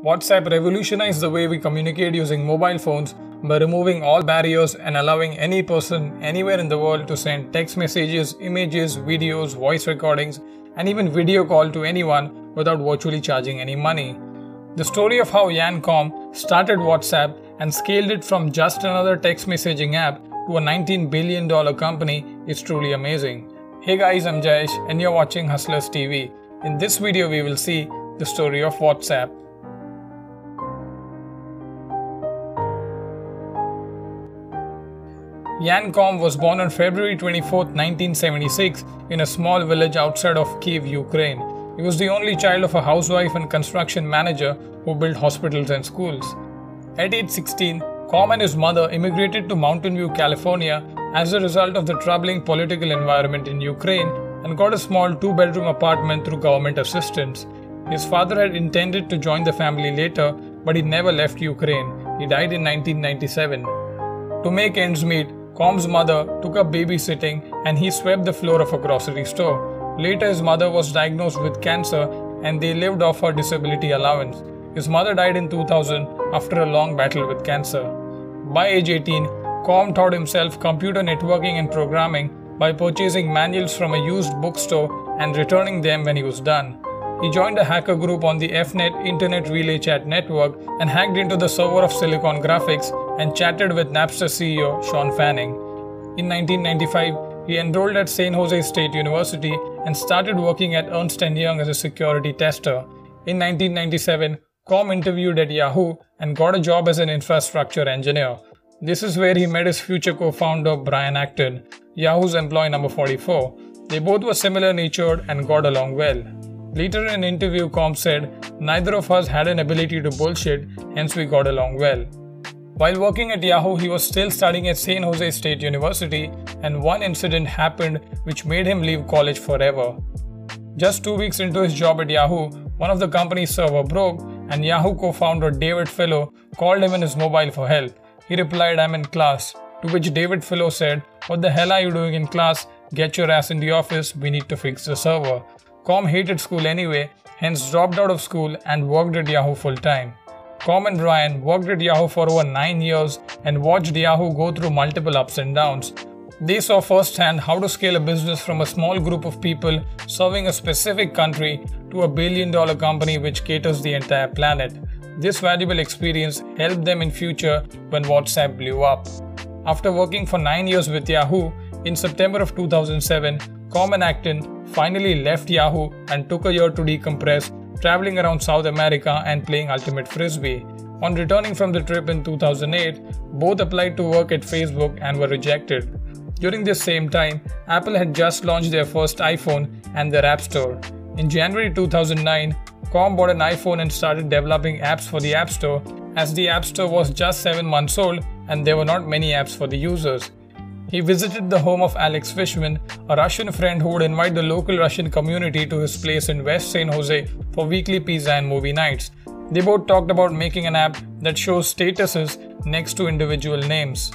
WhatsApp revolutionized the way we communicate using mobile phones by removing all barriers and allowing any person anywhere in the world to send text messages, images, videos, voice recordings, and even video call to anyone without virtually charging any money. The story of how Jan Koum started WhatsApp and scaled it from just another text messaging app to a $19 billion company is truly amazing. Hey guys, I'm Jayesh and you're watching Hustlers TV. In this video, we will see the story of WhatsApp. Jan Koum was born on February 24, 1976 in a small village outside of Kyiv, Ukraine. He was the only child of a housewife and construction manager who built hospitals and schools. At age 16, Koum and his mother immigrated to Mountain View, California as a result of the troubling political environment in Ukraine and got a small two-bedroom apartment through government assistance. His father had intended to join the family later, but he never left Ukraine. He died in 1997. To make ends meet, Koum's mother took up babysitting and he swept the floor of a grocery store. Later, his mother was diagnosed with cancer and they lived off her disability allowance. His mother died in 2000 after a long battle with cancer. By age 18, Koum taught himself computer networking and programming by purchasing manuals from a used bookstore and returning them when he was done. He joined a hacker group on the FNet Internet Relay Chat network and hacked into the server of Silicon Graphics and chatted with Napster CEO Shawn. In 1995, he enrolled at San Jose State University and started working at Ernst Young as a security tester. In 1997, Koum interviewed at Yahoo and got a job as an infrastructure engineer. This is where he met his future co-founder Brian Acton, Yahoo's employee number 44. They both were similar-natured and got along well. Later in an interview, Koum said, "Neither of us had an ability to bullshit, hence we got along well." While working at Yahoo, he was still studying at San Jose State University, and one incident happened which made him leave college forever. Just 2 weeks into his job at Yahoo, one of the company's server broke, and Yahoo co-founder David Filo called him in his mobile for help. He replied, "I'm in class," to which David Filo said, "What the hell are you doing in class? Get your ass in the office, we need to fix the server." Koum hated school anyway, hence dropped out of school and worked at Yahoo full-time. Koum and Brian worked at Yahoo for over 9 years and watched Yahoo go through multiple ups and downs. They saw firsthand how to scale a business from a small group of people serving a specific country to a billion-dollar company which caters the entire planet. This valuable experience helped them in future when WhatsApp blew up. After working for 9 years with Yahoo, in September of 2007, Koum and Acton finally left Yahoo and took a year to decompress, traveling around South America and playing Ultimate Frisbee. On returning from the trip in 2008, both applied to work at Facebook and were rejected. During this same time, Apple had just launched their first iPhone and their App Store. In January 2009, Koum bought an iPhone and started developing apps for the App Store, as the App Store was just 7 months old and there were not many apps for the users. He visited the home of Alex Fishman, a Russian friend who would invite the local Russian community to his place in West San Jose for weekly pizza and movie nights. They both talked about making an app that shows statuses next to individual names.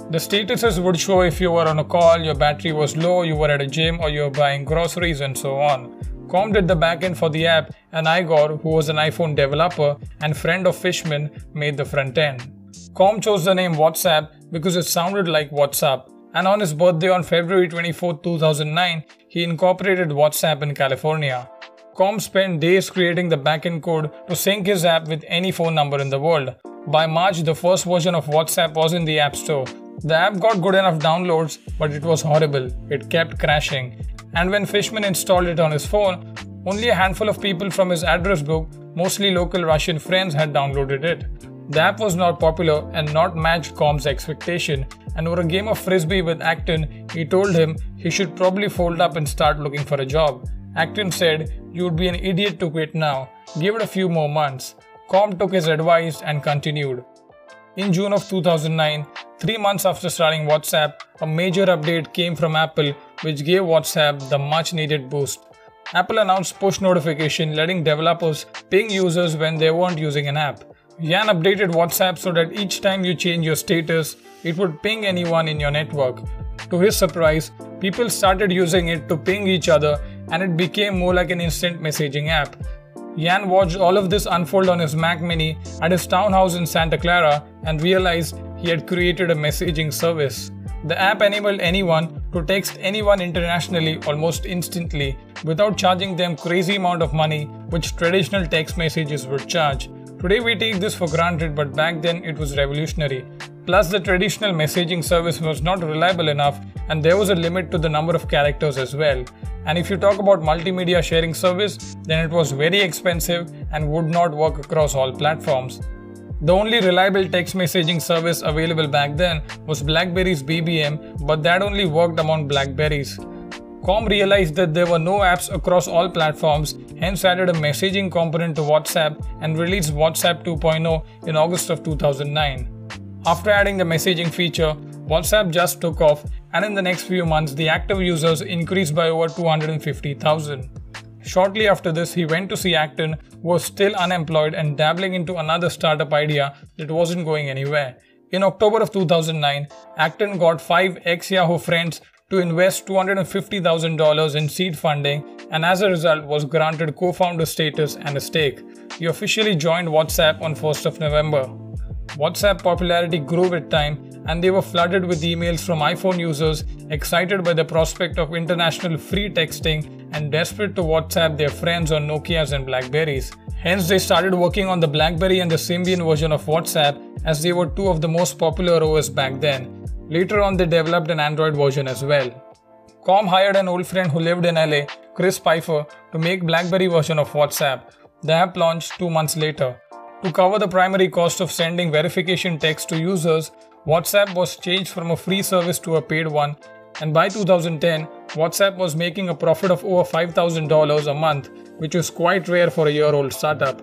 The statuses would show if you were on a call, your battery was low, you were at a gym, or you were buying groceries, and so on. Koum did the backend for the app, and Igor, who was an iPhone developer and friend of Fishman, made the front end. Koum chose the name WhatsApp because it sounded like WhatsApp, and on his birthday on February 24, 2009, he incorporated WhatsApp in California. Koum spent days creating the backend code to sync his app with any phone number in the world. By March, the first version of WhatsApp was in the App Store. The app got good enough downloads, but it was horrible. It kept crashing. And when Fishman installed it on his phone, only a handful of people from his address book, mostly local Russian friends, had downloaded it. The app was not popular and not matched Koum's expectation, and over a game of frisbee with Acton, he told him he should probably fold up and start looking for a job. Acton said, "You would be an idiot to quit now. Give it a few more months." Koum took his advice and continued. In June of 2009, 3 months after starting WhatsApp, a major update came from Apple which gave WhatsApp the much needed boost. Apple announced push notification letting developers ping users when they weren't using an app. Jan updated WhatsApp so that each time you change your status, it would ping anyone in your network. To his surprise, people started using it to ping each other and it became more like an instant messaging app. Jan watched all of this unfold on his Mac Mini at his townhouse in Santa Clara and realized he had created a messaging service. The app enabled anyone to text anyone internationally almost instantly without charging them crazy amount of money which traditional text messages would charge. Today we take this for granted, but back then it was revolutionary. Plus, the traditional messaging service was not reliable enough and there was a limit to the number of characters as well. And if you talk about multimedia sharing service, then it was very expensive and would not work across all platforms. The only reliable text messaging service available back then was BlackBerry's BBM, but that only worked among Blackberries. Koum realized that there were no apps across all platforms, hence added a messaging component to WhatsApp and released WhatsApp 2.0 in August of 2009. After adding the messaging feature, WhatsApp just took off, and in the next few months the active users increased by over 250,000. Shortly after this, he went to see Acton, who was still unemployed and dabbling into another startup idea that wasn't going anywhere. In October of 2009, Acton got 5 ex-Yahoo friends to invest $250,000 in seed funding, and as a result was granted co-founder status and a stake. He officially joined WhatsApp on 1st of November. WhatsApp popularity grew with time, and they were flooded with emails from iPhone users excited by the prospect of international free texting and desperate to WhatsApp their friends on Nokias and Blackberries. Hence, they started working on the BlackBerry and the Symbian version of WhatsApp, as they were two of the most popular OS back then. Later on, they developed an Android version as well. Koum hired an old friend who lived in LA, Chris Pfeiffer, to make BlackBerry version of WhatsApp. The app launched 2 months later. To cover the primary cost of sending verification text to users, WhatsApp was changed from a free service to a paid one, and by 2010, WhatsApp was making a profit of over $5,000 a month, which was quite rare for a year-old startup.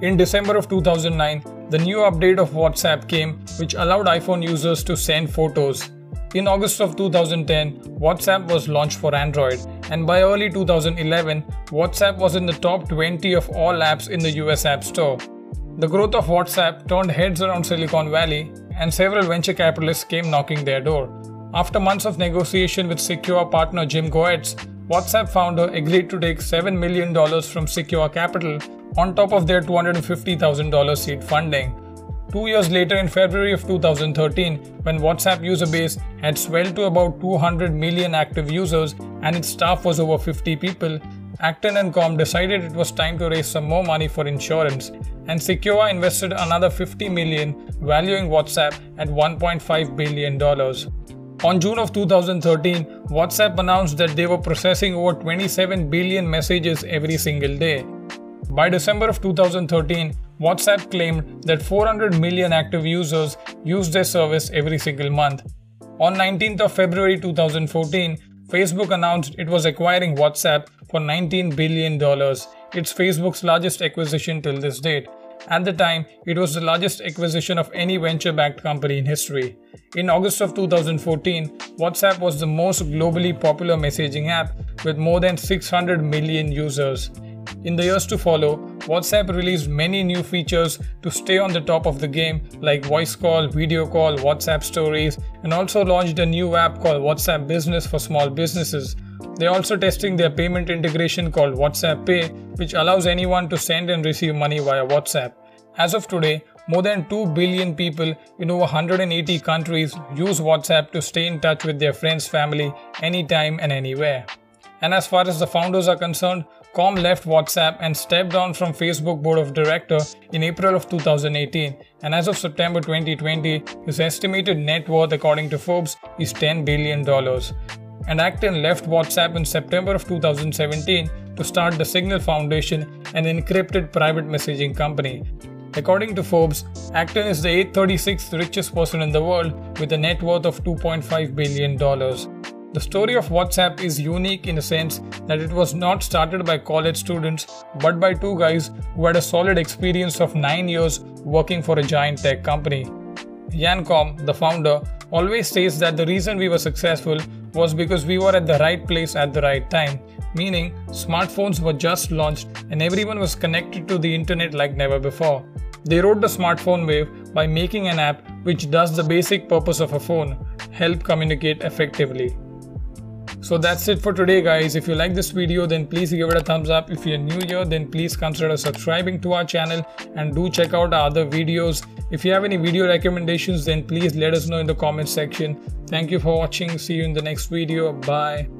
In December of 2009, the new update of WhatsApp came, which allowed iPhone users to send photos. In August of 2010, WhatsApp was launched for Android, and by early 2011, WhatsApp was in the top 20 of all apps in the US App Store. The growth of WhatsApp turned heads around Silicon Valley, and several venture capitalists came knocking their door. After months of negotiation with Secure partner Jim Goetz, WhatsApp founder agreed to take $7 million from Secure Capital on top of their $250,000 seed funding. 2 years later, in February of 2013, when WhatsApp user base had swelled to about 200 million active users and its staff was over 50 people, Acton and Koum decided it was time to raise some more money for insurance, and Secure invested another $50 million, valuing WhatsApp at $1.5 billion. On June of 2013, WhatsApp announced that they were processing over 27 billion messages every single day. By December of 2013, WhatsApp claimed that 400 million active users used their service every single month. On 19th of February 2014, Facebook announced it was acquiring WhatsApp for $19 billion. It's Facebook's largest acquisition till this date. At the time, it was the largest acquisition of any venture-backed company in history. In August of 2014, WhatsApp was the most globally popular messaging app with more than 600 million users. In the years to follow, WhatsApp released many new features to stay on the top of the game, like voice call, video call, WhatsApp stories, and also launched a new app called WhatsApp Business for small businesses. They're also testing their payment integration called WhatsApp Pay, which allows anyone to send and receive money via WhatsApp. As of today, more than 2 billion people in over 180 countries use WhatsApp to stay in touch with their friends, family, anytime and anywhere. And as far as the founders are concerned, Koum left WhatsApp and stepped down from Facebook board of directors in April of 2018, and as of September 2020, his estimated net worth according to Forbes is $10 billion. And Acton left WhatsApp in September of 2017 to start the Signal Foundation, an encrypted private messaging company. According to Forbes, Acton is the 836th richest person in the world with a net worth of $2.5 billion. The story of WhatsApp is unique in a sense that it was not started by college students but by two guys who had a solid experience of 9 years working for a giant tech company. Jan Koum, the founder, always says that the reason we were successful was because we were at the right place at the right time, meaning smartphones were just launched and everyone was connected to the internet like never before. They rode the smartphone wave by making an app which does the basic purpose of a phone: help communicate effectively. So that's it for today, guys. If you like this video, then please give it a thumbs up. If you're new here, then please consider subscribing to our channel and do check out our other videos. If you have any video recommendations, then please let us know in the comment section. Thank you for watching. See you in the next video. Bye.